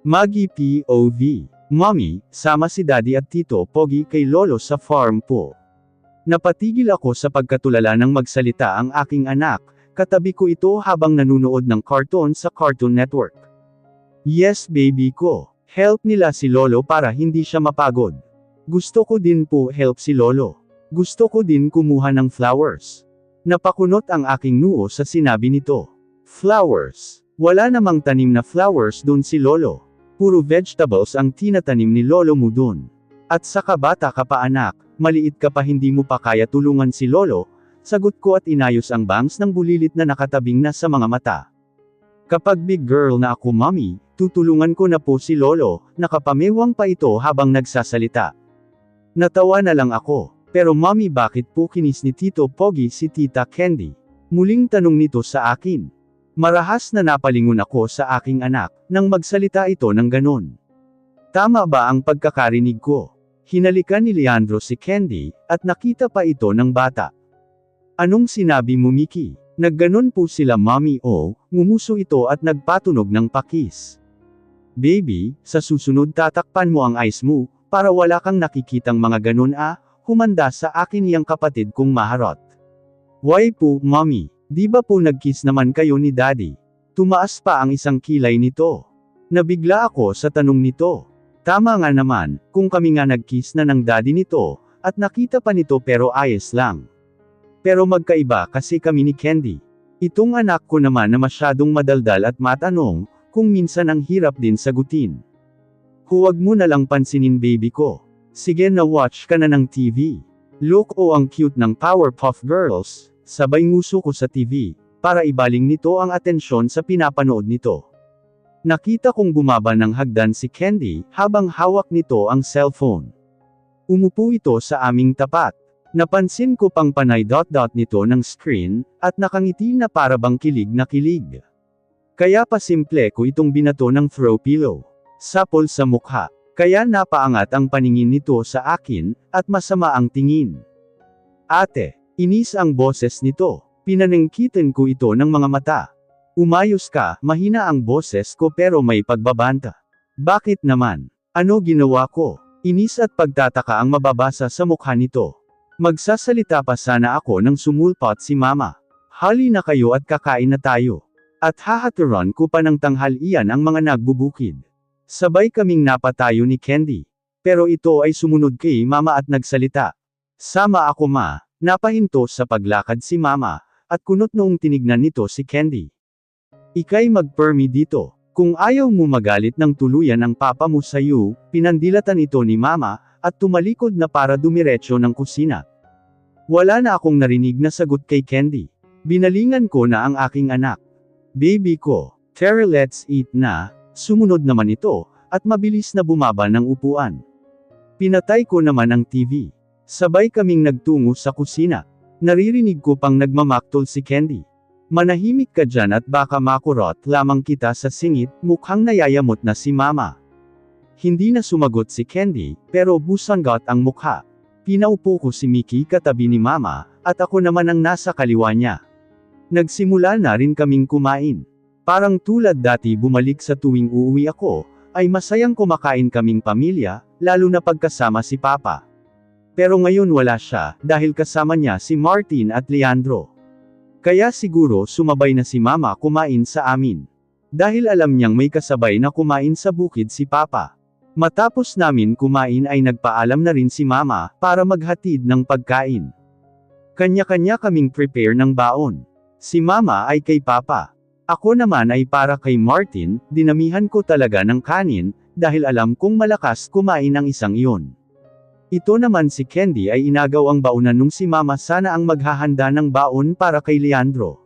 Maggie POV. Mommy, sama si Daddy at Tito Pogi kay Lolo sa farm po. Napatigil ako sa pagkatulala ng magsalita ang aking anak, katabi ko ito habang nanunood ng cartoon sa Cartoon Network. Yes baby ko, help nila si Lolo para hindi siya mapagod. Gusto ko din po help si Lolo. Gusto ko din kumuha ng flowers. Napakunot ang aking noo sa sinabi nito. Flowers. Wala namang tanim na flowers dun si Lolo. Puro vegetables ang tinatanim ni Lolo mo dun. At saka bata ka pa anak, maliit ka pa hindi mo pa kaya tulungan si Lolo, sagot ko at inayos ang bangs ng bulilit na nakatabing na sa mga mata. Kapag big girl na ako mommy, tutulungan ko na po si Lolo, nakapamewang pa ito habang nagsasalita. Natawa na lang ako, pero mommy bakit po kinis ni Tito Pogi si Tita Candy? Muling tanong nito sa akin. Marahas na napalingon ako sa aking anak, nang magsalita ito ng ganon. Tama ba ang pagkakarinig ko? Hinalikan ni Leandro si Candy, at nakita pa ito ng bata. Anong sinabi mo Mickey? Nagganon po sila mommy ngumuso ito at nagpatunog ng pakis. Baby, sa susunod tatakpan mo ang eyes mo, para wala kang nakikitang mga ganon humanda sa akin yang kapatid kong maharot. Why po, mommy? Di ba po nagkiss naman kayo ni Daddy? Tumaas pa ang isang kilay nito. Nabigla ako sa tanong nito. Tama nga naman, kung kami nga nagkiss na ng Daddy nito, at nakita pa nito pero ayos lang. Pero magkaiba kasi kami ni Candy. Itong anak ko naman na masyadong madaldal at matanong, kung minsan ang hirap din sagutin. Huwag mo na lang pansinin baby ko. Sige na watch ka na ng TV. Look ang cute ng Powerpuff Girls. Sabay nguso ko sa TV, para ibaling nito ang atensyon sa pinapanood nito. Nakita kong bumaba ng hagdan si Candy, habang hawak nito ang cellphone. Umupo ito sa aming tapat. Napansin ko pang panay dot nito ng screen, at nakangiti na para bang kilig na kilig. Kaya pa simple ko itong binato ng throw pillow. Sapol sa mukha. Kaya napaangat ang paningin nito sa akin, at masama ang tingin. Ate. Inis ang boses nito. Pinaningkitan ko ito ng mga mata. Umayos ka, mahina ang boses ko pero may pagbabanta. Bakit naman? Ano ginawa ko? Inis at pagtataka ang mababasa sa mukha nito. Magsasalita pa sana ako nang sumulpot si Mama. Hali na kayo at kakain na tayo. At hahaturan ko pa ng tanghalian ang mga nagbubukid. Sabay kaming napatayo ni Candy. Pero ito ay sumunod kay Mama at nagsalita. Sama ako ma. Napahinto sa paglakad si Mama, at kunot noong tinignan nito si Candy. Ika'y magpermi dito. Kung ayaw mo magalit ng tuluyan ang papa mo sa'yo, pinandilatan ito ni Mama, at tumalikod na para dumiretso ng kusina. Wala na akong narinig na sagot kay Candy. Binalingan ko na ang aking anak. Baby ko, Terry let's eat na, sumunod naman ito, at mabilis na bumaba ng upuan. Pinatay ko naman ang TV. Sabay kaming nagtungo sa kusina. Naririnig ko pang nagmamaktol si Candy. Manahimik ka dyan at baka makurot lamang kita sa singit, mukhang nayayamot na si Mama. Hindi na sumagot si Candy, pero busanggot ang mukha. Pinaupo ko si Mickey katabi ni Mama, at ako naman ang nasa kaliwa niya. Nagsimula na rin kaming kumain. Parang tulad dati bumalik sa tuwing uuwi ako, ay masayang kumakain kaming pamilya, lalo na pagkasama si Papa. Pero ngayon wala siya, dahil kasama niya si Martin at Leandro. Kaya siguro sumabay na si Mama kumain sa amin. Dahil alam niyang may kasabay na kumain sa bukid si Papa. Matapos namin kumain ay nagpaalam na rin si Mama, para maghatid ng pagkain. Kanya-kanya kaming prepare ng baon. Si Mama ay kay Papa. Ako naman ay para kay Martin, dinamihan ko talaga ng kanin, dahil alam kong malakas kumain ang isang iyon. Ito naman si Candy ay inagaw ang baonan nung si Mama sana ang maghahanda ng baon para kay Leandro.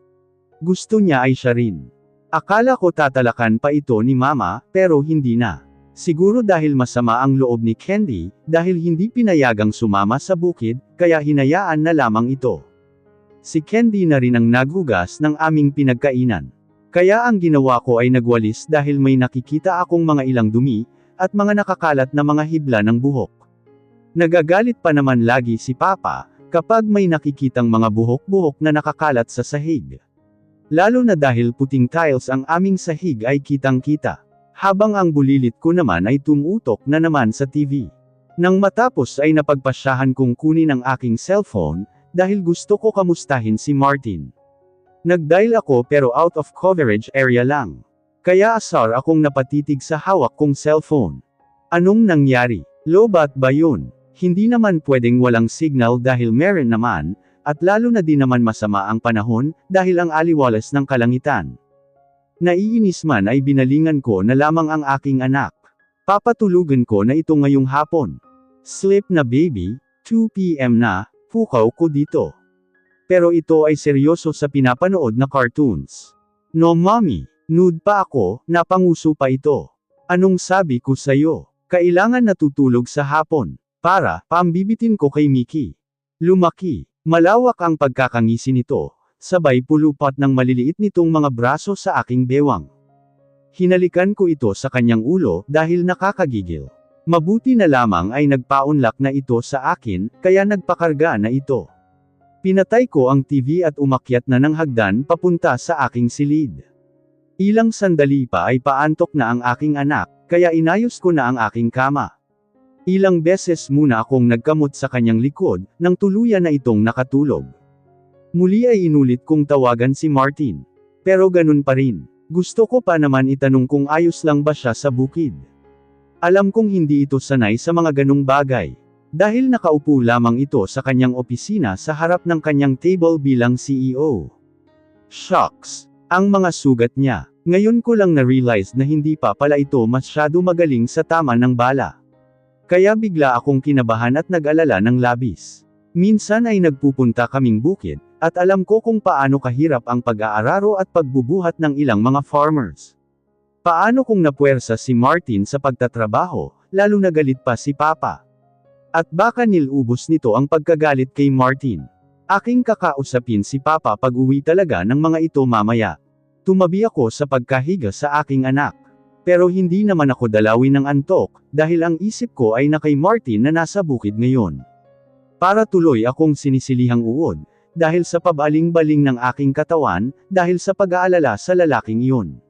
Gusto niya ay siya rin. Akala ko tatalakan pa ito ni Mama, pero hindi na. Siguro dahil masama ang loob ni Candy, dahil hindi pinayagang sumama sa bukid, kaya hinayaan na lamang ito. Si Candy na rin ang naghugas ng aming pinagkainan. Kaya ang ginawa ko ay nagwalis dahil may nakikita akong mga ilang dumi, at mga nakakalat na mga hibla ng buhok. Nagagalit pa naman lagi si Papa, kapag may nakikitang mga buhok-buhok na nakakalat sa sahig. Lalo na dahil puting tiles ang aming sahig ay kitang-kita. Habang ang bulilit ko naman ay tumutok na naman sa TV. Nang matapos ay napagpasyahan kong kunin ang aking cellphone, dahil gusto ko kamustahin si Martin. Nag-dial ako pero out of coverage area lang. Kaya asar akong napatitig sa hawak kong cellphone. Anong nangyari? Lobat ba yun? Hindi naman pwedeng walang signal dahil meron naman, at lalo na din naman masama ang panahon, dahil ang aliwalas ng kalangitan. Naiinis man ay binalingan ko na lamang ang aking anak. Papatulugan ko na ito ngayong hapon. Sleep na baby, 2 PM na, pukaw ko dito. Pero ito ay seryoso sa pinapanood na cartoons. No mommy, nude pa ako, napanguso pa ito. Anong sabi ko sa'yo? Kailangan natutulog sa hapon. Para, pambibitin ko kay Mickey. Lumaki. Malawak ang pagkakangisi nito, sabay pulupat ng maliliit nitong mga braso sa aking bewang. Hinalikan ko ito sa kanyang ulo dahil nakakagigil. Mabuti na lamang ay nagpaunlak na ito sa akin, kaya nagpakarga na ito. Pinatay ko ang TV at umakyat na ng hagdan papunta sa aking silid. Ilang sandali pa ay paantok na ang aking anak, kaya inayos ko na ang aking kama. Ilang beses muna akong nagkamot sa kanyang likod, nang tuluyan na itong nakatulog. Muli ay inulit kong tawagan si Martin. Pero ganun pa rin. Gusto ko pa naman itanong kung ayos lang ba siya sa bukid. Alam kong hindi ito sanay sa mga ganung bagay. Dahil nakaupo lamang ito sa kanyang opisina sa harap ng kanyang table bilang CEO. Shucks! Ang mga sugat niya. Ngayon ko lang na-realize na hindi pa pala ito masyado magaling sa tama ng bala. Kaya bigla akong kinabahan at nag-alala ng labis. Minsan ay nagpupunta kaming bukid, at alam ko kung paano kahirap ang pag-aararo at pagbubuhat ng ilang mga farmers. Paano kung napuwersa si Martin sa pagtatrabaho, lalo na galit pa si Papa. At baka nilubos nito ang pagkagalit kay Martin. Aking kakausapin si Papa pag-uwi talaga ng mga ito mamaya. Tumabi ako sa pagkahiga sa aking anak. Pero hindi naman ako dalawin ng antok, dahil ang isip ko ay na kay Martin na nasa bukid ngayon. Para tuloy akong sinisilihang uod, dahil sa pabaling-baling ng aking katawan, dahil sa pag-aalala sa lalaking iyon.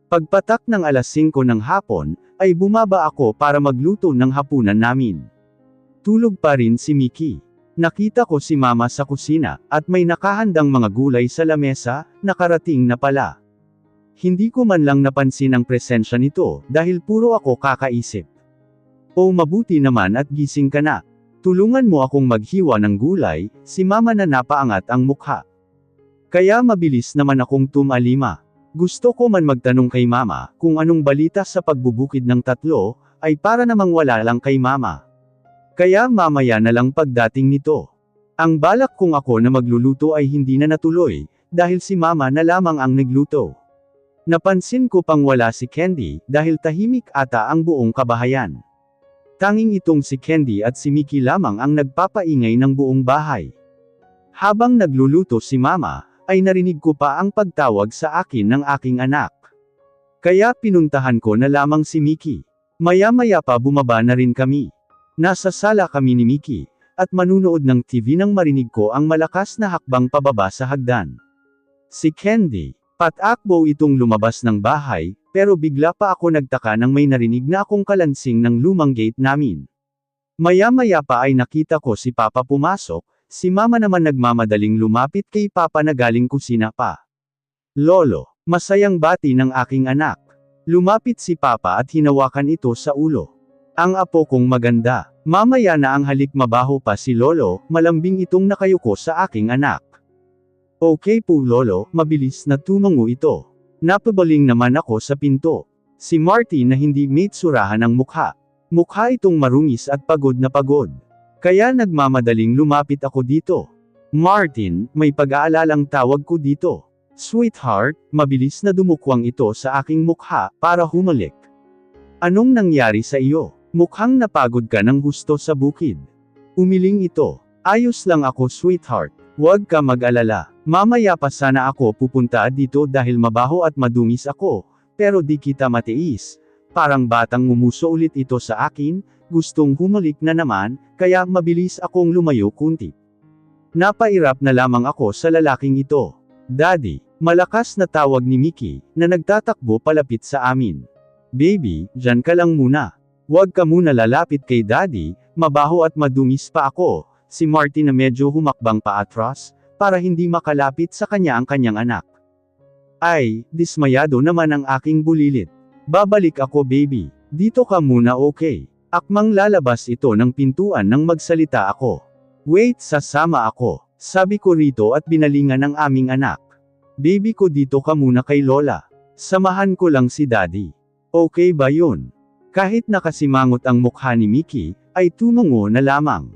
Pagpatak ng alas 5 ng hapon, ay bumaba ako para magluto ng hapunan namin. Tulog pa rin si Mickey. Nakita ko si Mama sa kusina, at may nakahandang mga gulay sa lamesa, nakarating na pala. Hindi ko man lang napansin ang presensya nito, dahil puro ako kakaisip. O mabuti naman at gising ka na. Tulungan mo akong maghiwa ng gulay, si Mama na napaangat ang mukha. Kaya mabilis naman akong tumalima. Gusto ko man magtanong kay Mama, kung anong balita sa pagbubukid ng tatlo, ay para namang wala lang kay Mama. Kaya mamaya na lang pagdating nito. Ang balak kong ako na magluluto ay hindi na natuloy, dahil si Mama na lamang ang nagluto. Napansin ko pang wala si Candy, dahil tahimik ata ang buong kabahayan. Tanging itong si Candy at si Mickey lamang ang nagpapaingay ng buong bahay. Habang nagluluto si Mama, ay narinig ko pa ang pagtawag sa akin ng aking anak. Kaya pinuntahan ko na lamang si Mickey. Maya-maya pa bumaba na rin kami. Nasa sala kami ni Mickey, at manunood ng TV nang marinig ko ang malakas na hakbang pababa sa hagdan. Si Candy. Patakbo itong lumabas ng bahay, pero bigla pa ako nagtaka nang may narinig na akong kalansing ng lumang gate namin. Maya-maya pa ay nakita ko si Papa pumasok, si Mama naman nagmamadaling lumapit kay Papa na galing kusina pa. Lolo, masayang bati ng aking anak. Lumapit si Papa at hinawakan ito sa ulo. Ang apo kong maganda. Mamaya na ang halik mabaho pa si Lolo, malambing itong nakayuko sa aking anak. Okay po Lolo, mabilis na tumango ito. Napabaling naman ako sa pinto. Si Marty na hindi maitsurahan ang mukha. Mukha itong marungis at pagod na pagod. Kaya nagmamadaling lumapit ako dito. Martin, may pag-aalalang tawag ko dito. Sweetheart, mabilis na dumukwang ito sa aking mukha, para humalik. Anong nangyari sa iyo? Mukhang napagod ka ng gusto sa bukid. Umiling ito. Ayos lang ako sweetheart. Huwag ka mag-alala. Mamaya pa sana ako pupunta dito dahil mabaho at madungis ako, pero di kita matiis. Parang batang ngumuso ulit ito sa akin, gustong humalik na naman, kaya mabilis akong lumayo kunti. Napairap na lamang ako sa lalaking ito. Daddy, malakas na tawag ni Mickey, na nagtatakbo palapit sa amin. Baby, dyan ka lang muna. Huwag ka muna lalapit kay daddy, mabaho at madungis pa ako, si Martin na medyo humakbang paatras, para hindi makalapit sa kanya ang kanyang anak. Ay, dismayado naman ang aking bulilit. Babalik ako baby, dito ka muna okay. Akmang lalabas ito ng pintuan nang magsalita ako. Wait, sasama ako, sabi ko rito at binalingan ng aming anak. Baby ko dito ka muna kay Lola. Samahan ko lang si daddy. Okay ba yun? Kahit nakasimangot ang mukha ni Mickey, ay tumungo na lamang.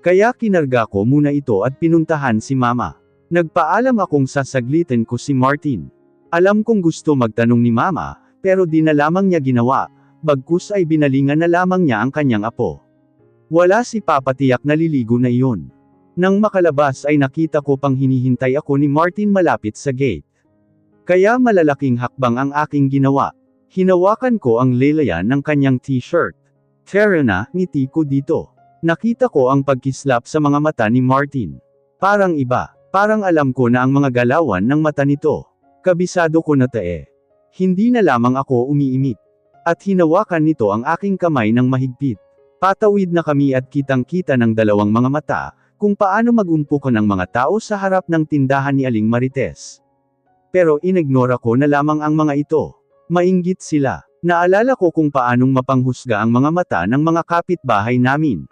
Kaya kinarga ko muna ito at pinuntahan si mama. Nagpaalam akong sasaglitin ko si Martin. Alam kong gusto magtanong ni mama, pero di na lamang niya ginawa, bagkus ay binalingan na lamang niya ang kanyang apo. Wala si Papa tiyak naliligo na iyon. Nang makalabas ay nakita ko pang hinihintay ako ni Martin malapit sa gate. Kaya malalaking hakbang ang aking ginawa. Hinawakan ko ang lelayan ng kanyang t-shirt. Tara na, ngiti ko dito. Nakita ko ang pagkislap sa mga mata ni Martin. Parang iba, parang alam ko na ang mga galawan ng mata nito. Kabisado ko na tae. Hindi na lamang ako umiimik. At hinawakan nito ang aking kamay ng mahigpit. Patawid na kami at kitang-kita ng dalawang mga mata, kung paano mag-umpukan ng mga tao sa harap ng tindahan ni Aling Marites. Pero inignora ko na lamang ang mga ito. Mainggit sila. Naalala ko kung paanong mapanghusga ang mga mata ng mga kapitbahay namin.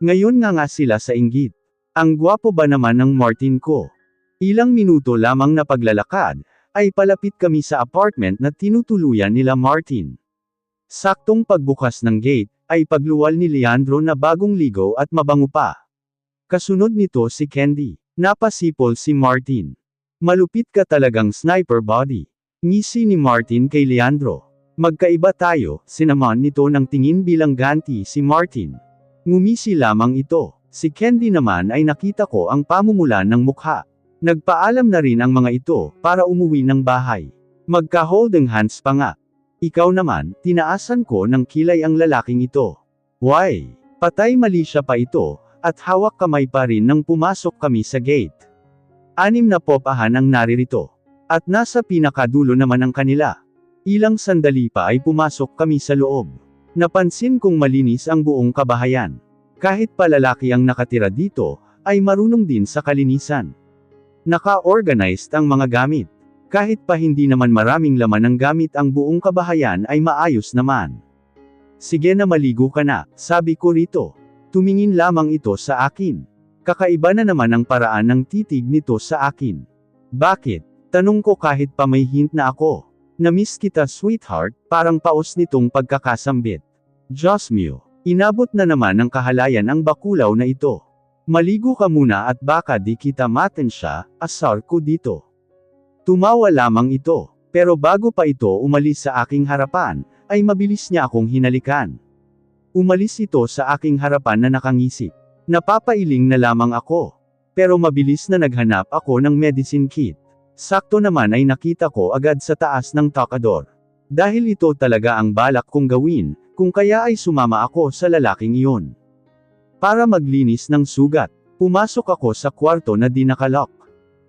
Ngayon nga sila sa inggit. Ang gwapo ba naman ng Martin ko? Ilang minuto lamang na paglalakad, ay palapit kami sa apartment na tinutuluyan nila Martin. Saktong pagbukas ng gate, ay pagluwal ni Leandro na bagong ligo at mabango pa. Kasunod nito si Candy. Napasipol si Martin. Malupit ka talagang sniper body. Ngisi ni Martin kay Leandro. Magkaiba tayo, sinaman nito ng tingin bilang ganti si Martin. Ngumisi lamang ito. Si Candy naman ay nakita ko ang pamumulan ng mukha. Nagpaalam na rin ang mga ito, para umuwi ng bahay. Magka-holding hands pa nga. Ikaw naman, tinaasan ko ng kilay ang lalaking ito. Why? Patay mali siya pa ito, at hawak kamay pa rin nang pumasok kami sa gate. 6 na popahan ang naririto. At nasa pinakadulo naman ang kanila. Ilang sandali pa ay pumasok kami sa loob. Napansin kong malinis ang buong kabahayan. Kahit pa lalaki ang nakatira dito, ay marunong din sa kalinisan. Naka-organized ang mga gamit. Kahit pa hindi naman maraming laman ng gamit ang buong kabahayan ay maayos naman. Sige na maligo ka na, sabi ko rito. Tumingin lamang ito sa akin. Kakaiba na naman ang paraan ng titig nito sa akin. Bakit? Tanong ko kahit pa may hint na ako. Namiss kita sweetheart, parang paos nitong pagkakasambit. Diyos mio, inabot na naman ng kahalayan ang bakulaw na ito. Maligo ka muna at baka di kita maten siya, asar ko dito. Tumawa lamang ito, pero bago pa ito umalis sa aking harapan, ay mabilis niya akong hinalikan. Umalis ito sa aking harapan na nakangisi. Napapailing na lamang ako. Pero mabilis na naghanap ako ng medicine kit. Sakto naman ay nakita ko agad sa taas ng tokador. Dahil ito talaga ang balak kong gawin, kung kaya ay sumama ako sa lalaking iyon. Para maglinis ng sugat, pumasok ako sa kwarto na di nakalock.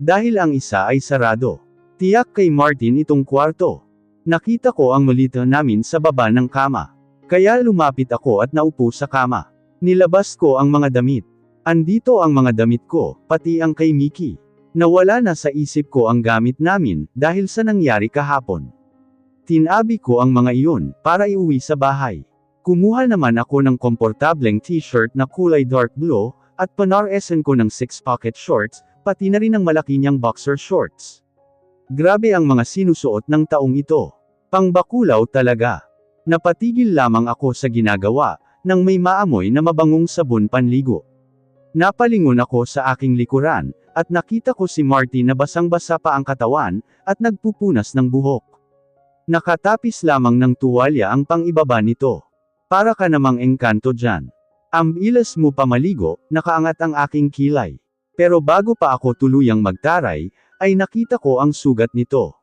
Dahil ang isa ay sarado. Tiyak kay Martin itong kwarto. Nakita ko ang malita namin sa baba ng kama. Kaya lumapit ako at naupo sa kama. Nilabas ko ang mga damit. Andito ang mga damit ko, pati ang kay Mickey. Nawala na sa isip ko ang gamit namin, dahil sa nangyari kahapon. Tinabi ko ang mga iyon, para iuwi sa bahay. Kumuha naman ako ng komportableng t-shirt na kulay dark blue, at panaresan ko ng 6-pocket shorts, pati na rin ang malaki niyang boxer shorts. Grabe ang mga sinusuot ng taong ito. Pangbakulaw talaga. Napatigil lamang ako sa ginagawa, nang may maamoy na mabangong sabon panligo. Napalingon ako sa aking likuran, at nakita ko si Martin na basang-basa pa ang katawan, at nagpupunas ng buhok. Nakatapis lamang ng tuwalya ang pang-ibaba nito. Para ka namang engkanto dyan. Ambilas mo pa maligo, nakaangat ang aking kilay. Pero bago pa ako tuluyang magtaray, ay nakita ko ang sugat nito.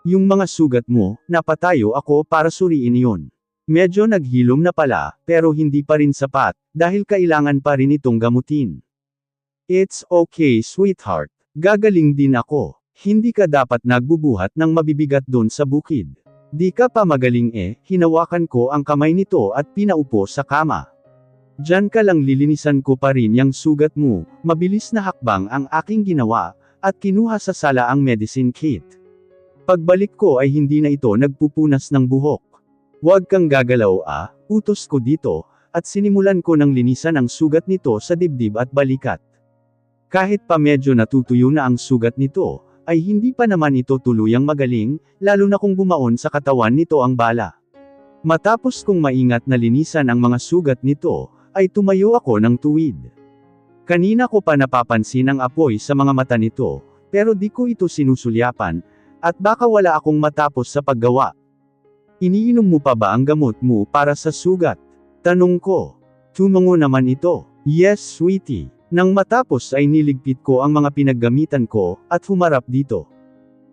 Yung mga sugat mo, napatayo ako para suriin iyon. Medyo naghilom na pala, pero hindi pa rin sapat, dahil kailangan pa rin itong gamutin. It's okay sweetheart, gagaling din ako. Hindi ka dapat nagbubuhat ng mabibigat doon sa bukid. Di ka pa magaling hinawakan ko ang kamay nito at pinaupo sa kama. Diyan ka lang lilinisan ko pa rin yang sugat mo, mabilis na hakbang ang aking ginawa, at kinuha sa sala ang medicine kit. Pagbalik ko ay hindi na ito nagpupunas ng buhok. Huwag kang gagalaw utos ko dito, at sinimulan ko ng linisan ang sugat nito sa dibdib at balikat. Kahit pa medyo natutuyo na ang sugat nito, ay hindi pa naman ito tuluyang magaling, lalo na kung bumaon sa katawan nito ang bala. Matapos kong maingat na linisan ang mga sugat nito, ay tumayo ako ng tuwid. Kanina ko pa napapansin ang apoy sa mga mata nito, pero di ko ito sinusulyapan, at baka wala akong matapos sa paggawa. Iniinom mo pa ba ang gamot mo para sa sugat? Tanong ko. Tumango naman ito. Yes, sweetie. Nang matapos ay niligpit ko ang mga pinaggamitan ko, at humarap dito.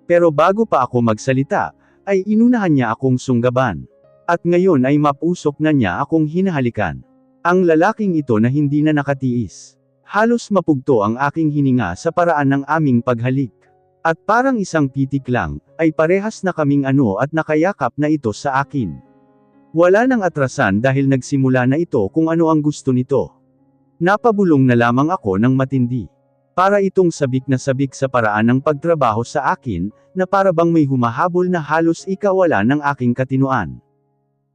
Pero bago pa ako magsalita, ay inunahan niya akong sunggaban. At ngayon ay mapusok na niya akong hinahalikan. Ang lalaking ito na hindi na nakatiis. Halos mapugto ang aking hininga sa paraan ng aming paghalik. At parang isang pitik lang, ay parehas na kaming at nakayakap na ito sa akin. Wala nang atrasan dahil nagsimula na ito kung ano ang gusto nito. Napabulong na lamang ako ng matindi. Para itong sabik na sabik sa paraan ng pagtrabaho sa akin, na para bang may humahabol na halos ikawala ng aking katinuan.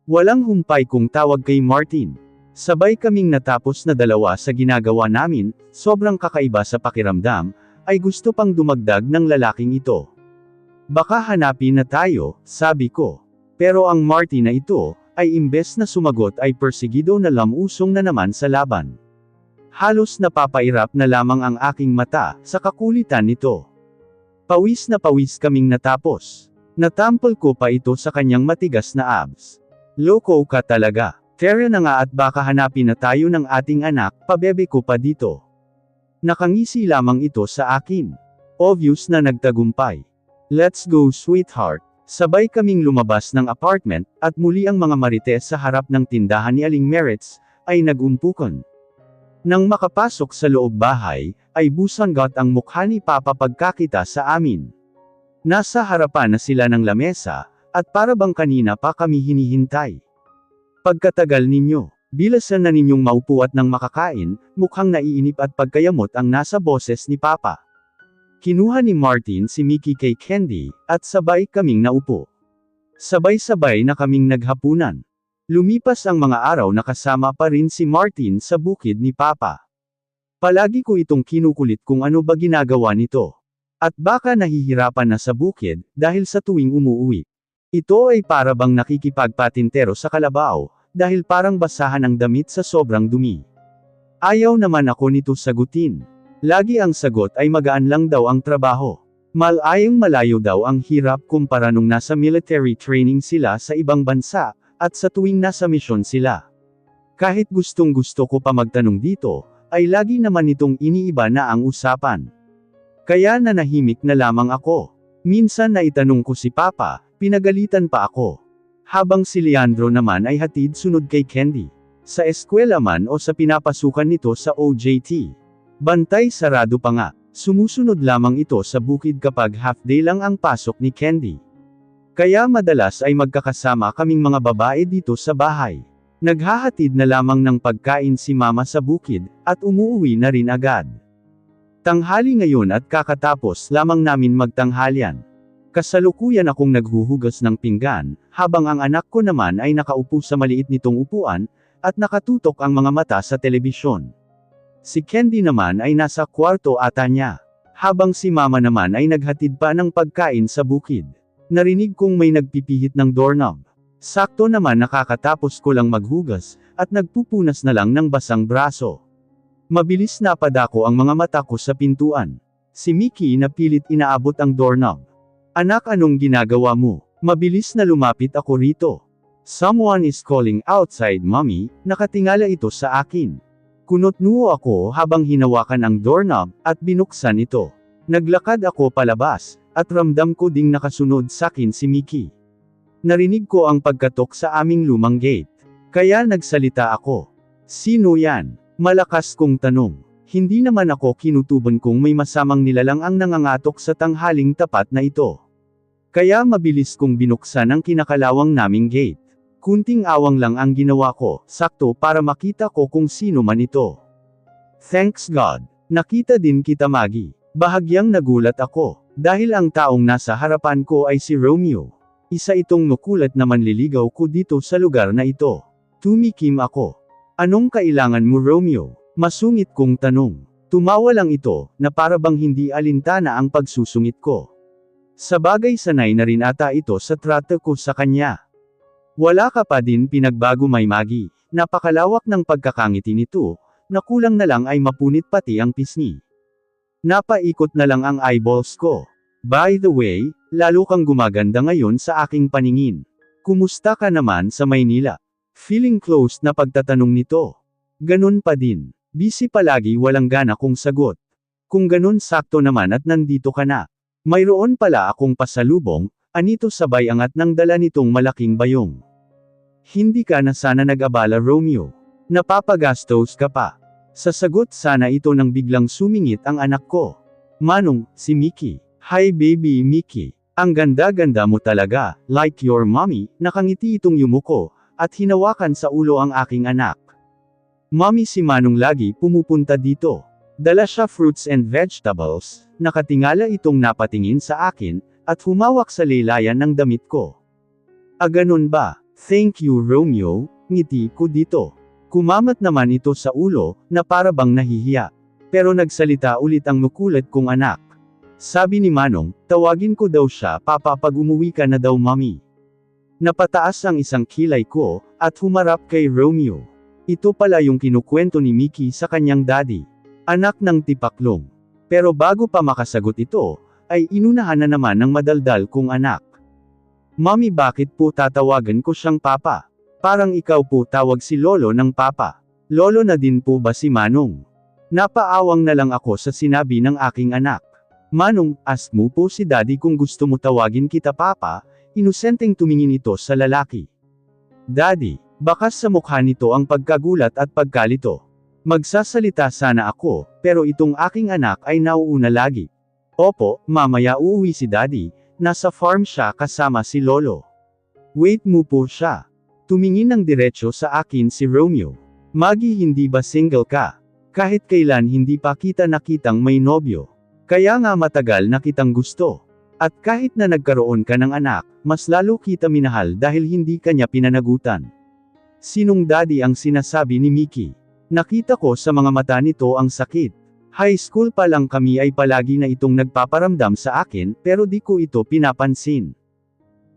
Walang humpay kung tawag kay Martin. Sabay kaming natapos na dalawa sa ginagawa namin, sobrang kakaiba sa pakiramdam, ay gusto pang dumagdag ng lalaking ito. Baka hanapin na tayo, sabi ko. Pero ang Martin na ito, ay imbes na sumagot ay persigido na lamusong na naman sa laban. Halos napapairap na lamang ang aking mata, sa kakulitan nito. Pawis na pawis kaming natapos. Natampol ko pa ito sa kanyang matigas na abs. Loko ka talaga. Tara na nga at baka hanapin na tayo ng ating anak, pabebe ko pa dito. Nakangisi lamang ito sa akin. Obvious na nagtagumpay. Let's go sweetheart. Sabay kaming lumabas ng apartment, at muli ang mga marites sa harap ng tindahan ni Aling Meretz, ay nagumpukan. Nang makapasok sa loob bahay, ay busanggot ang mukha ni Papa pagkakita sa amin. Nasa harapan na sila ng lamesa, at para bang kanina pa kami hinihintay. Pagkatagal ninyo, bilasan na ninyong maupo at nang makakain, mukhang naiinip at pagkayamot ang nasa boses ni Papa. Kinuha ni Martin si Mickey kay Candy, at sabay kaming naupo. Sabay-sabay na kaming naghapunan. Lumipas ang mga araw na kasama pa rin si Martin sa bukid ni Papa. Palagi ko itong kinukulit kung ano ba ginagawa nito. At baka nahihirapan na sa bukid, dahil sa tuwing umuuwi. Ito ay para bang nakikipagpatintero sa kalabaw, dahil parang basahan ang damit sa sobrang dumi. Ayaw naman ako nito sagutin. Lagi ang sagot ay magaan lang daw ang trabaho. Malayong malayo daw ang hirap kumpara nung nasa military training sila sa ibang bansa, at sa tuwing nasa misyon sila. Kahit gustong gusto ko pa magtanong dito, ay lagi naman itong iniiba na ang usapan. Kaya nanahimik na lamang ako. Minsan na itanong ko si Papa, pinagalitan pa ako. Habang si Leandro naman ay hatid sunod kay Candy. Sa eskwela man o sa pinapasukan nito sa OJT. Bantay sarado pa nga, sumusunod lamang ito sa bukid kapag half-day lang ang pasok ni Candy. Kaya madalas ay magkakasama kaming mga babae dito sa bahay. Naghahatid na lamang ng pagkain si Mama sa bukid, at umuuwi na rin agad. Tanghali ngayon at kakatapos lamang namin magtanghalian. Kasalukuyan akong naghuhugas ng pinggan, habang ang anak ko naman ay nakaupo sa maliit nitong upuan, at nakatutok ang mga mata sa telebisyon. Si Candy naman ay nasa kwarto ata niya. Habang si Mama naman ay naghatid pa ng pagkain sa bukid. Narinig kong may nagpipihit ng doorknob. Sakto naman nakakatapos ko lang maghugas, at nagpupunas na lang ng basang braso. Mabilis napadako ang mga mata ko sa pintuan. Si Mickey na pilit inaabot ang doorknob. Anak, anong ginagawa mo? Mabilis na lumapit ako rito. Someone is calling outside, mommy, nakatingala ito sa akin. Kunot-nuo ako habang hinawakan ang doorknob, at binuksan ito. Naglakad ako palabas, at ramdam ko ding nakasunod sakin si Mickey. Narinig ko ang pagkatok sa aming lumang gate. Kaya nagsalita ako. Sino yan? Malakas kong tanong. Hindi naman ako kinutuban kung may masamang nilalang ang nangangatok sa tanghaling tapat na ito. Kaya mabilis kong binuksan ang kinakalawang naming gate. Kunting awang lang ang ginawa ko, sakto para makita ko kung sino man ito. Thanks God. Nakita din kita, Maggie. Bahagyang nagulat ako, dahil ang taong nasa harapan ko ay si Romeo. Isa itong makulat na manliligaw ko dito sa lugar na ito. Tumikim ako. Anong kailangan mo, Romeo? Masungit kong tanong. Tumawa lang ito, na para bang hindi alintana ang pagsusungit ko. Sabagay sanay na rin ata ito sa trato ko sa kanya. Wala ka pa din pinagbago, may Maggie. Napakalawak ng pagkakangiti nito, na kulang na lang ay mapunit pati ang pisngi. Napaikot na lang ang eyeballs ko. By the way, lalo kang gumaganda ngayon sa aking paningin. Kumusta ka naman sa Maynila? Feeling closed na pagtatanong nito. Ganun pa din. Busy palagi, walang gana kong sagot. Kung ganun, sakto naman at nandito ka na. Mayroon pala akong pasalubong, anito sabay angat ng dala nitong malaking bayong. Hindi ka na sana nag-abala, Romeo. Napapagastos ka pa. Sasagot sana ito nang biglang sumingit ang anak ko. Manong, si Mickey. Hi baby Mickey. Ang ganda-ganda mo talaga, like your mommy. Nakangiti itong yumuko, at hinawakan sa ulo ang aking anak. Mommy, si Manong lagi pumupunta dito. Dala siya fruits and vegetables, nakatingala itong napatingin sa akin, at humawak sa laylayan ng damit ko. Ganun ba? Thank you, Romeo, ngiti ko dito. Kumamat naman ito sa ulo, na para bang nahihiya. Pero nagsalita ulit ang makulat kong anak. Sabi ni Manong, tawagin ko daw siya papa pag umuwi ka na daw, mommy. Napataas ang isang kilay ko, at humarap kay Romeo. Ito pala yung kinukwento ni Mickey sa kanyang daddy. Anak ng tipaklong. Pero bago pa makasagot ito, ay inunahan na naman ng madaldal kong anak. Mommy, bakit po tatawagan ko siyang papa? Parang ikaw po tawag si Lolo ng papa. Lolo na din po ba si Manong? Napaawang na lang ako sa sinabi ng aking anak. Manong, ask mo po si daddy kung gusto mo tawagin kita papa, inosenteng tumingin ito sa lalaki. Daddy, bakas sa mukha nito ang pagkagulat at pagkalito. Magsasalita sana ako, pero itong aking anak ay nauuna lagi. Opo, mamaya uuwi si daddy, nasa farm siya kasama si Lolo. Wait mo po siya. Tumingin ng diretso sa akin si Romeo. Maggie, hindi ba single ka? Kahit kailan hindi pa kita nakitang may nobyo. Kaya nga matagal na kitang gusto. At kahit na nagkaroon ka ng anak, mas lalo kita minahal dahil hindi kanya pinanagutan. Sinong daddy ang sinasabi ni Mickey? Nakita ko sa mga mata nito ang sakit. High school pa lang kami ay palagi na itong nagpaparamdam sa akin, pero di ko ito pinapansin.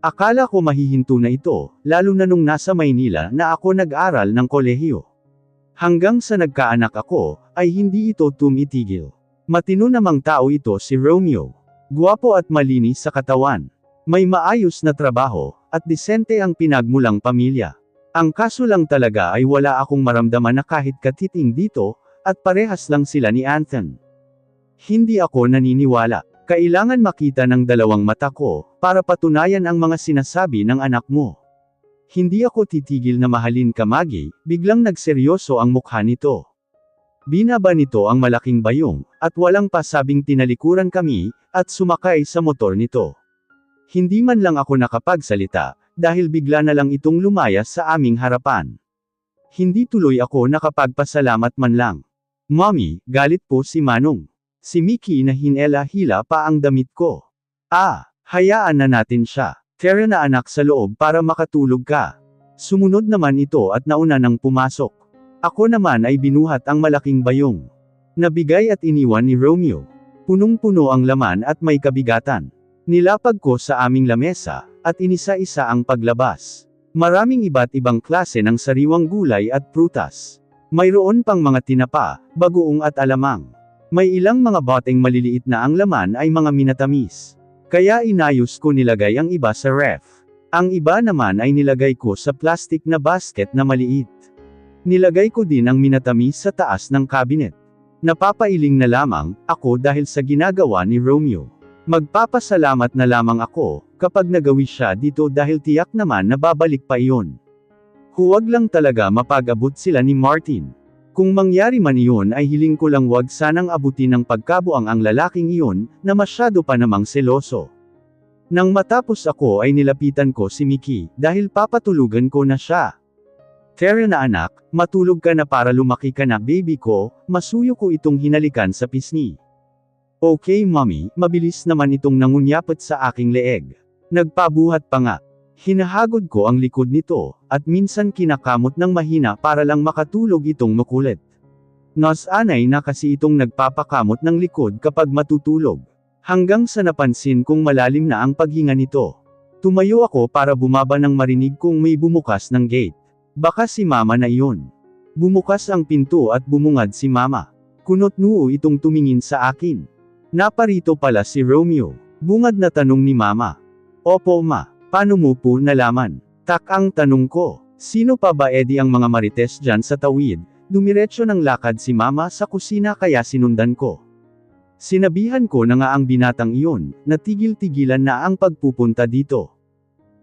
Akala ko mahihinto na ito, lalo na nung nasa Maynila na ako nag-aral ng kolehiyo. Hanggang sa nagkaanak ako, ay hindi ito tumitigil. Matino namang tao ito si Romeo. Guwapo at malinis sa katawan. May maayos na trabaho, at disente ang pinagmulang pamilya. Ang kaso lang talaga ay wala akong maramdaman na kahit katiting dito, at parehas lang sila ni Anthony. Hindi ako naniniwala. Kailangan makita ng dalawang mata ko, para patunayan ang mga sinasabi ng anak mo. Hindi ako titigil na mahalin ka, Maggie, biglang nagseryoso ang mukha nito. Binaba nito ang malaking bayong, at walang pasabing tinalikuran kami, at sumakay sa motor nito. Hindi man lang ako nakapagsalita, dahil bigla na lang itong lumayas sa aming harapan. Hindi tuloy ako nakapagpasalamat man lang. Mommy, galit po si Manong. Si Mickey na hinela-hila pa ang damit ko. Hayaan na natin siya. Tara na anak sa loob para makatulog ka. Sumunod naman ito at nauna nang pumasok. Ako naman ay binuhat ang malaking bayong. Nabigay at iniwan ni Romeo. Punong-puno ang laman at may kabigatan. Nilapag ko sa aming lamesa, at inisa-isa ang paglabas. Maraming iba't ibang klase ng sariwang gulay at prutas. Mayroon pang mga tinapa, bagoong at alamang. May ilang mga boteng maliliit na ang laman ay mga minatamis. Kaya inayos ko nilagay ang iba sa ref. Ang iba naman ay nilagay ko sa plastic na basket na maliit. Nilagay ko din ang minatamis sa taas ng cabinet. Napapailing na lamang ako dahil sa ginagawa ni Romeo. Magpapasalamat na lamang ako kapag nagawi siya dito dahil tiyak naman na babalik pa iyon. Huwag lang talaga mapag-abot sila ni Martin. Kung mangyari man iyon ay hiling ko lang wag sanang abutin ng pagkabuang ang lalaking iyon, na masyado pa namang seloso. Nang matapos ako ay nilapitan ko si Mickey, dahil papatulugan ko na siya. Tara na anak, matulog ka na para lumaki ka na baby ko, masuyo ko itong hinalikan sa pisngi. Okay mommy, mabilis naman itong nangunyapat sa aking leeg. Nagpabuhat pa nga. Hinahagod ko ang likod nito, at minsan kinakamot ng mahina para lang makatulog itong makulit. Nasanay na kasi itong nagpapakamot ng likod kapag matutulog. Hanggang sa napansin kong malalim na ang paghinga nito. Tumayo ako para bumaba nang marinig kong may bumukas ng gate. Baka si mama na iyon. Bumukas ang pinto at bumungad si mama. Kunot-noo itong tumingin sa akin. Naparito pala si Romeo. Bungad na tanong ni mama. Opo ma, paano mo po nalaman? Tak ang tanong ko. Sino pa ba edi ang mga marites dyan sa tawid? Dumiretso ng lakad si mama sa kusina kaya sinundan ko. Sinabihan ko na nga ang binatang iyon, natigil-tigilan na ang pagpupunta dito.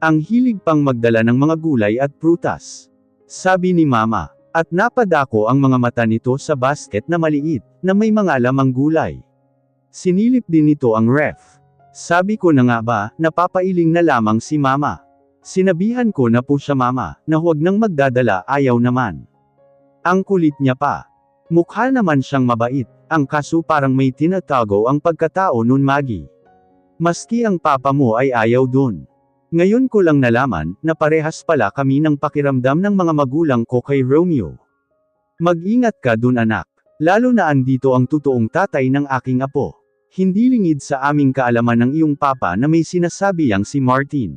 Ang hilig pang magdala ng mga gulay at prutas. Sabi ni mama, at napadako ang mga mata nito sa basket na maliit, na may mga lamang gulay. Sinilip din nito ang ref. Sabi ko na nga ba, napapailing na lamang si mama. Sinabihan ko na po siya mama, na huwag nang magdadala ayaw naman. Ang kulit niya pa. Mukha naman siyang mabait, ang kaso parang may tinatago ang pagkatao nun Maggie. Maski ang papa mo ay ayaw dun. Ngayon ko lang nalaman, na parehas pala kami ng pakiramdam ng mga magulang ko kay Romeo. Mag-ingat ka dun anak. Lalo na andito ang totoong tatay ng aking apo. Hindi lingid sa aming kaalaman ng iyong papa na may sinasabi yang si Martin.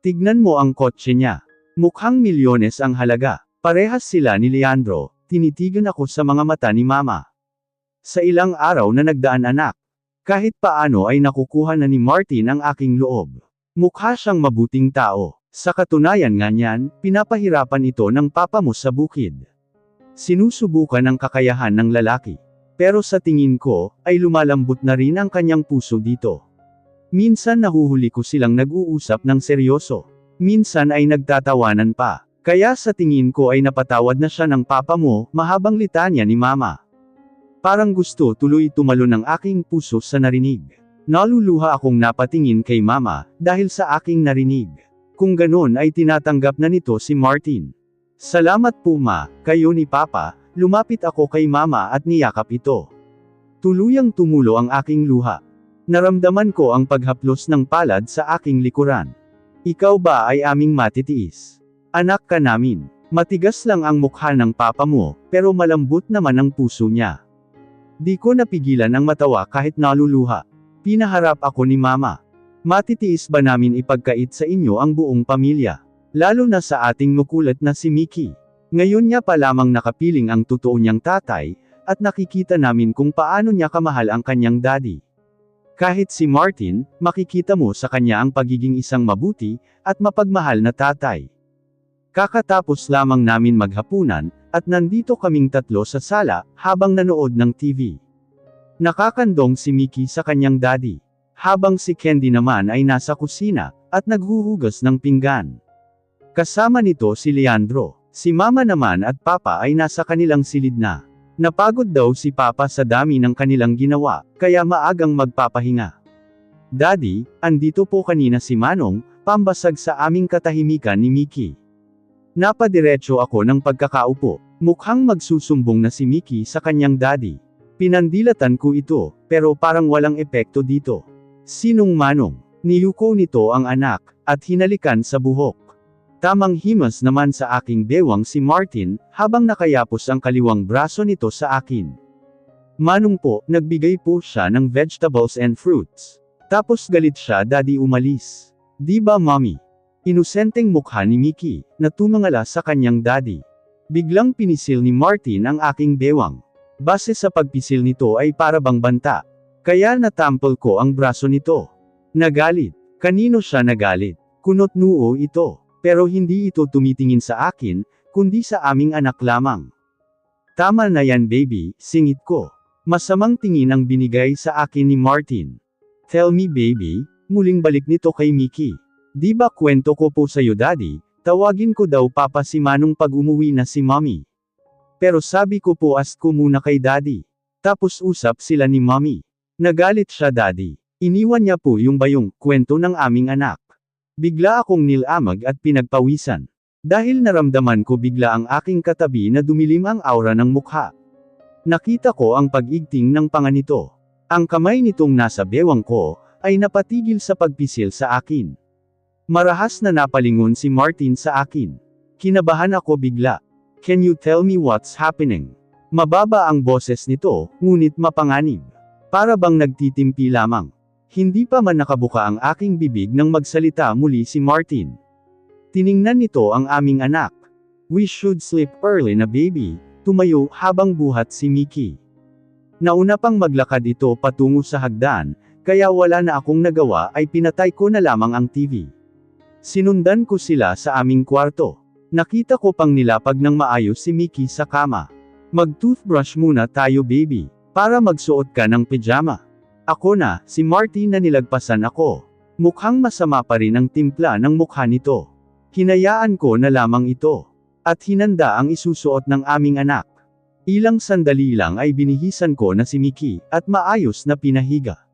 Tignan mo ang kotse niya. Mukhang milyones ang halaga. Parehas sila ni Leandro. Tinitigan ako sa mga mata ni mama. Sa ilang araw na nagdaan anak. Kahit paano ay nakukuha na ni Martin ang aking loob. Mukha siyang mabuting tao. Sa katunayan nga niyan, pinapahirapan ito ng papa mo sa bukid. Sinusubukan ang kakayahan ng lalaki. Pero sa tingin ko, ay lumalambot na rin ang kanyang puso dito. Minsan nahuhuli ko silang nag-uusap ng seryoso. Minsan ay nagtatawanan pa. Kaya sa tingin ko ay napatawad na siya ng papa mo, mahabang litanya ni mama. Parang gusto tuloy tumalo ng aking puso sa narinig. Naluluha akong napatingin kay mama, dahil sa aking narinig. Kung ganon ay tinatanggap na nito si Martin. Salamat po ma, kayo ni papa, lumapit ako kay mama at niyakap ito. Tuluyang tumulo ang aking luha. Naramdaman ko ang paghaplos ng palad sa aking likuran. Ikaw ba ay aming matitiis? Anak ka namin. Matigas lang ang mukha ng papa mo, pero malambot naman ang puso niya. Di ko napigilan ang matawa kahit naluluha. Pinaharap ako ni mama. Matitiis ba namin ipagkait sa inyo ang buong pamilya? Lalo na sa ating makulit na si Mickey. Ngayon niya pa lamang nakapiling ang totoo niyang tatay, at nakikita namin kung paano niya kamahal ang kanyang daddy. Kahit si Martin, makikita mo sa kanya ang pagiging isang mabuti, at mapagmahal na tatay. Kakatapos lamang namin maghapunan, at nandito kaming tatlo sa sala, habang nanood ng TV. Nakakandong si Mickey sa kanyang daddy. Habang si Candy naman ay nasa kusina, at naghuhugas ng pinggan. Kasama nito si Leandro. Si mama naman at papa ay nasa kanilang silid na. Napagod daw si papa sa dami ng kanilang ginawa, kaya maagang magpapahinga. Daddy, andito po kanina si Manong, pambasag sa aming katahimikan ni Mickey. Napadiretso ako ng pagkakaupo. Mukhang magsusumbong na si Mickey sa kanyang daddy. Pinandilatan ko ito, pero parang walang epekto dito. Sinong Manong? Niyuko nito ang anak, at hinalikan sa buhok. Tamang himas naman sa aking bewang si Martin, habang nakayapos ang kaliwang braso nito sa akin. Manong po, nagbigay po siya ng vegetables and fruits. Tapos galit siya daddy umalis. Di ba mommy? Inosenteng mukha ni Mickey, na tumangala sa kanyang daddy. Biglang pinisil ni Martin ang aking bewang. Base sa pagpisil nito ay para bang banta. Kaya natampol ko ang braso nito. Nagalit. Kanino siya nagalit? Kunot-noo ito. Pero hindi ito tumitingin sa akin, kundi sa aming anak lamang. Tama na yan baby, singit ko. Masamang tingin ang binigay sa akin ni Martin. Tell me baby, muling balik nito kay Mickey. Di ba kwento ko po sa'yo daddy, tawagin ko daw papa si Manong pag umuwi na si mommy. Pero sabi ko po ask ko muna kay daddy. Tapos usap sila ni mommy. Nagalit siya daddy. Iniwan niya po yung bayong kwento ng aming anak. Bigla akong nilamag at pinagpawisan. Dahil naramdaman ko bigla ang aking katabi na dumilim ang aura ng mukha. Nakita ko ang pag-igting ng panga nito. Ang kamay nitong nasa bewang ko, ay napatigil sa pagpisil sa akin. Marahas na napalingon si Martin sa akin. Kinabahan ako bigla. Can you tell me what's happening? Mababa ang boses nito, ngunit mapanganib. Para bang nagtitimpi lamang. Hindi pa man nakabuka ang aking bibig nang magsalita muli si Martin. Tiningnan nito ang aming anak. We should sleep early na baby, tumayo habang buhat si Mickey. Nauna pang maglakad ito patungo sa hagdan, kaya wala na akong nagawa ay pinatay ko na lamang ang TV. Sinundan ko sila sa aming kwarto. Nakita ko pang nilapag ng maayos si Mickey sa kama. Mag-toothbrush muna tayo baby, para magsuot ka ng pijama. Ako na, si Martin na nilagpasan ako. Mukhang masama pa rin ang timpla ng mukha nito. Hinayaan ko na lamang ito. At hinanda ang isusuot ng aming anak. Ilang sandali lang ay binihisan ko na si Mickey, at maayos na pinahiga.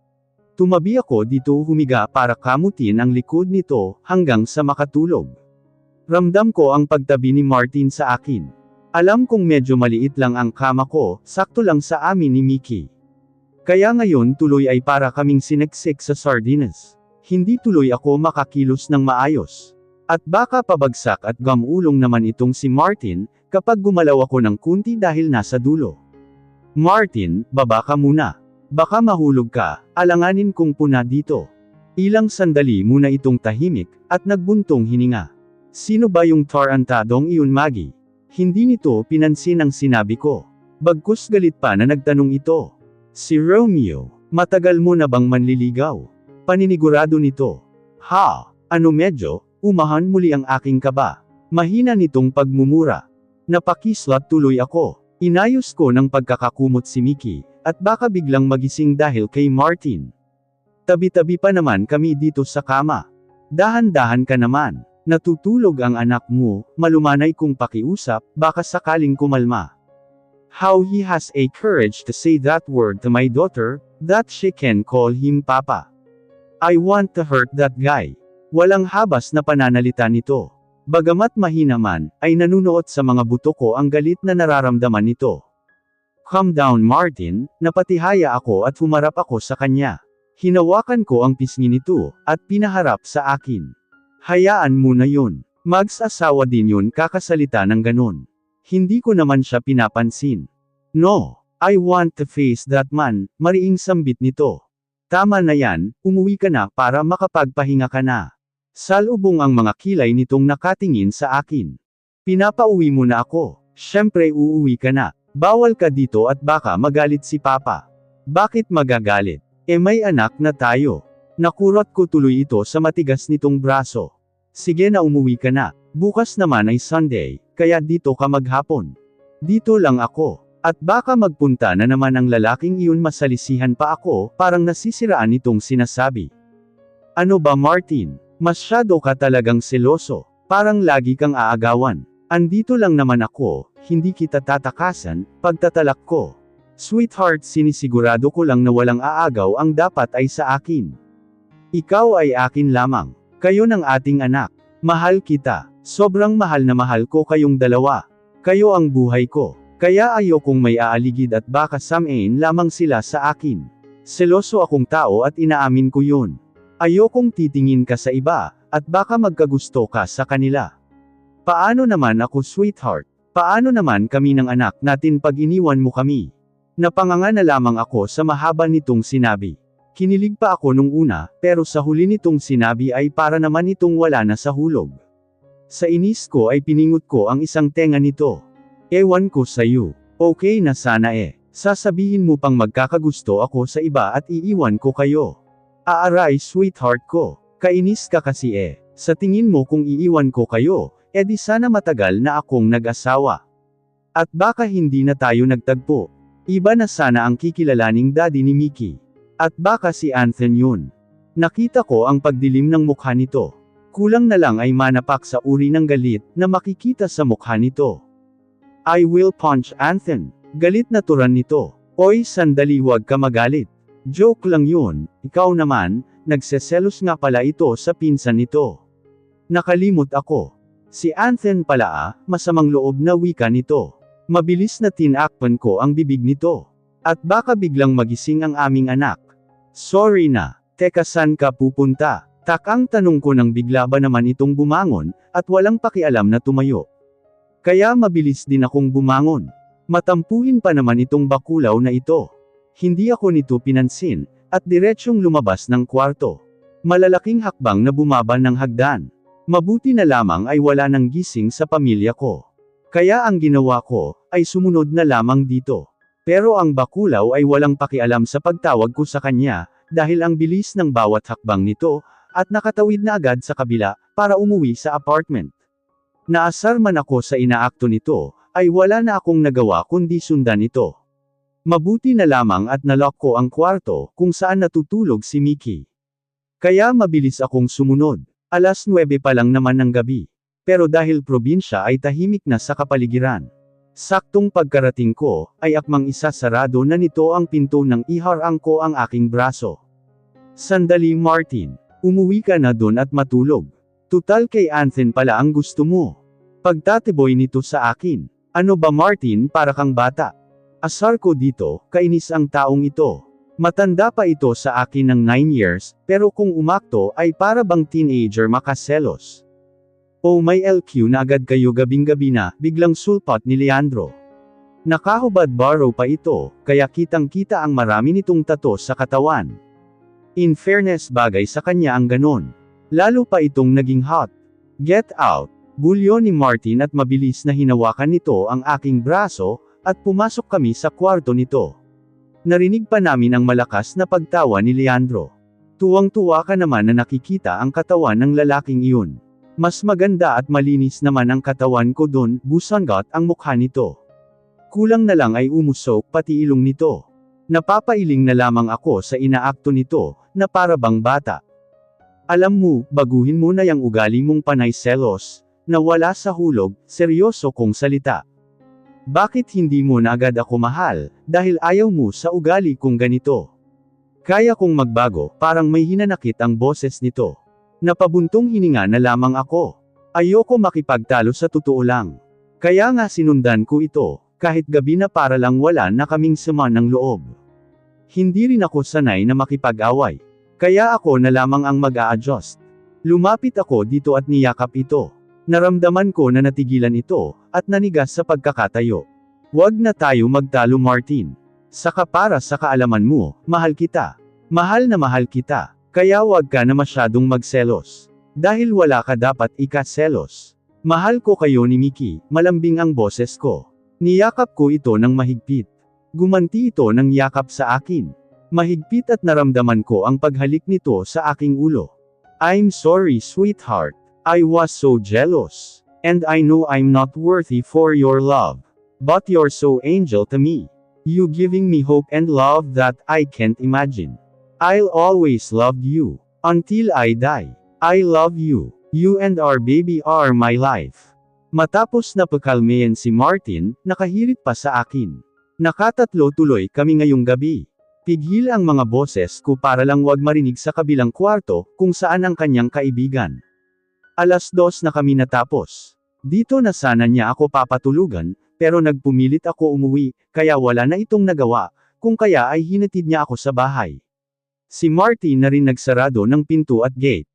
Tumabi ako dito humiga para kamutin ang likod nito, hanggang sa makatulog. Ramdam ko ang pagtabi ni Martin sa akin. Alam kong medyo maliit lang ang kama ko, sakto lang sa amin ni Mickey. Kaya ngayon tuloy ay para kaming sineksik sa sardinas. Hindi tuloy ako makakilos ng maayos. At baka pabagsak at gamulong naman itong si Martin, kapag gumalaw ako ng kunti dahil nasa dulo. Martin, baba ka muna. Baka mahulog ka, alanganin kong puna dito. Ilang sandali muna itong tahimik, at nagbuntong hininga. Sino ba yung tarantadong iyon Maggie? Hindi nito pinansin ang sinabi ko. Bagkus galit pa na nagtanong ito. Si Romeo, matagal mo na bang manliligaw? Paninigurado nito. Ha, ano medyo, umahan muli ang aking kaba. Mahina nitong pagmumura. Napakislat tuloy ako. Inayos ko ng pagkakakumot si Mickey, at baka biglang magising dahil kay Martin. Tabi-tabi pa naman kami dito sa kama. Dahan-dahan ka naman. Natutulog ang anak mo, malumanay kong pakiusap, baka sakaling kumalma. How he has a courage to say that word to my daughter, that she can call him Papa. I want to hurt that guy. Walang habas na pananalita nito. Bagamat mahina man, ay nanunuot sa mga buto ko ang galit na nararamdaman nito. Calm down Martin, napatihaya ako at humarap ako sa kanya. Hinawakan ko ang pisngi nito, at pinaharap sa akin. Hayaan mo na yun. Mag-asawa din yun kakasalita ng ganon. Hindi ko naman siya pinapansin. No, I want to face that man, mariing sambit nito. Tama na yan, umuwi ka na para makapagpahinga ka na. Salubong ang mga kilay nitong nakatingin sa akin. Pinapauwi mo na ako. Syempre uuwi ka na. Bawal ka dito at baka magalit si Papa. Bakit magagalit? May anak na tayo. Nakurot ko tuloy ito sa matigas nitong braso. Sige na umuwi ka na. Bukas naman ay Sunday, kaya dito ka maghapon. Dito lang ako. At baka magpunta na naman ang lalaking iyon masalisihan pa ako, parang nasisiraan itong sinasabi. Ano ba Martin? Masyado ka talagang seloso. Parang lagi kang aagawan. Andito lang naman ako, hindi kita tatakasan, pagtatalak ko. Sweetheart, sinisigurado ko lang na walang aagaw ang dapat ay sa akin. Ikaw ay akin lamang. Kayo ng ating anak. Mahal kita. Sobrang mahal na mahal ko kayong dalawa. Kayo ang buhay ko. Kaya ayokong may aaligid at baka samain lamang sila sa akin. Seloso akong tao at inaamin ko yun. Ayokong titingin ka sa iba, at baka magkagusto ka sa kanila. Paano naman ako sweetheart? Paano naman kami ng anak natin pag iniwan mo kami? Napanganga na lamang ako sa mahaba nitong sinabi. Kinilig pa ako nung una, pero sa huli nitong sinabi ay para naman itong wala na sa hulog. Sa inis ko ay piningot ko ang isang tenga nito. Ewan ko sa'yo. Okay na sana Sasabihin mo pang magkakagusto ako sa iba at iiwan ko kayo. Aaray sweetheart ko. Kainis ka kasi Sa tingin mo kung iiwan ko kayo, di sana matagal na akong nag-asawa. At baka hindi na tayo nagtagpo. Iba na sana ang kikilalaning daddy ni Mickey. At baka si Anthony yun. Nakita ko ang pagdilim ng mukha nito. Kulang na lang ay manapak sa uri ng galit na makikita sa mukha nito. I will punch Anthony. Galit na turan nito. Oy sandali, wag ka magalit. Joke lang yun, ikaw naman, nagseselos nga pala ito sa pinsan nito. Nakalimot ako. Si Anthen pala masamang loob na wika nito. Mabilis na tinakpan ko ang bibig nito. At baka biglang magising ang aming anak. Sorry na, teka saan ka pupunta? Takang tanong ko nang bigla ba naman itong bumangon, at walang pakialam na tumayo. Kaya mabilis din akong bumangon. Matampuhin pa naman itong bakulaw na ito. Hindi ako nito pinansin, at diretsyong lumabas ng kwarto. Malalaking hakbang na bumaba ng hagdan. Mabuti na lamang ay wala nang gising sa pamilya ko. Kaya ang ginawa ko, ay sumunod na lamang dito. Pero ang bakulaw ay walang pakialam sa pagtawag ko sa kanya, dahil ang bilis ng bawat hakbang nito, at nakatawid na agad sa kabila, para umuwi sa apartment. Naasar man ako sa inaakto nito, ay wala na akong nagawa kundi sundan ito. Mabuti na lamang at nalock ko ang kwarto, kung saan natutulog si Mickey. Kaya mabilis akong sumunod. 9:00 pa lang naman ng gabi. Pero dahil probinsya ay tahimik na sa kapaligiran. Saktong pagkarating ko, ay akmang isasarado na nito ang pinto nang iharang ko ang aking braso. Sandali Martin, umuwi ka na dun at matulog. Tutal kay Anthen pala ang gusto mo. Pagtatiboy nito sa akin. Ano ba Martin, para kang bata? Asar ko dito, kainis ang taong ito. Matanda pa ito sa akin ng 9 years, pero kung umakto ay para bang teenager makaselos. Oh may LQ na agad kayo gabing-gabi na, biglang sulpat ni Leandro. Nakahubad barrow pa ito, kaya kitang-kita ang marami nitong tato sa katawan. In fairness bagay sa kanya ang ganon. Lalo pa itong naging hot. Get out! Bulyo ni Martin at mabilis na hinawakan nito ang aking braso, at pumasok kami sa kwarto nito. Narinig pa namin ang malakas na pagtawa ni Leandro. Tuwang-tuwa ka naman na nakikita ang katawan ng lalaking iyon. Mas maganda at malinis naman ang katawan ko doon, busanggot ang mukha nito. Kulang na lang ay umusok pati ilong nito. Napapailing na lamang ako sa inaakto nito, na para bang bata. Alam mo, baguhin mo na yung ugali mong panay selos, na wala sa hulog, seryoso kong salita. Bakit hindi mo na agad ako mahal, dahil ayaw mo sa ugali kong ganito? Kaya kong magbago, parang may hinanakit ang boses nito. Napabuntong hininga na lamang ako. Ayoko makipagtalo sa totoo lang. Kaya nga sinundan ko ito, kahit gabi na para lang wala na kaming sama ng loob. Hindi rin ako sanay na makipag-away. Kaya ako na lamang ang mag-a-adjust. Lumapit ako dito at niyakap ito. Naramdaman ko na natigilan ito, at nanigas sa pagkakatayo. Huwag na tayo magtalo Martin. Saka para sa kaalaman mo, mahal kita. Mahal na mahal kita. Kaya huwag ka na masyadong magselos. Dahil wala ka dapat ikaselos. Mahal ko kayo ni Mickey, malambing ang boses ko. Niyakap ko ito ng mahigpit. Gumanti ito ng yakap sa akin. Mahigpit at naramdaman ko ang paghalik nito sa aking ulo. I'm sorry sweetheart. I was so jealous. And I know I'm not worthy for your love. But you're so angel to me. You giving me hope and love that I can't imagine. I'll always love you. Until I die. I love you. You and our baby are my life. Matapos na pakalmayan si Martin, nakahirit pa sa akin. Nakatatlo tuloy kami ngayong gabi. Pigil ang mga boses ko para lang wag marinig sa kabilang kwarto, kung saan ang kanyang kaibigan. 2:00 na kami natapos. Dito na sana niya ako papatulugan, pero nagpumilit ako umuwi, kaya wala na itong nagawa, kung kaya ay hinatid niya ako sa bahay. Si Martin na rin nagsarado ng pinto at gate.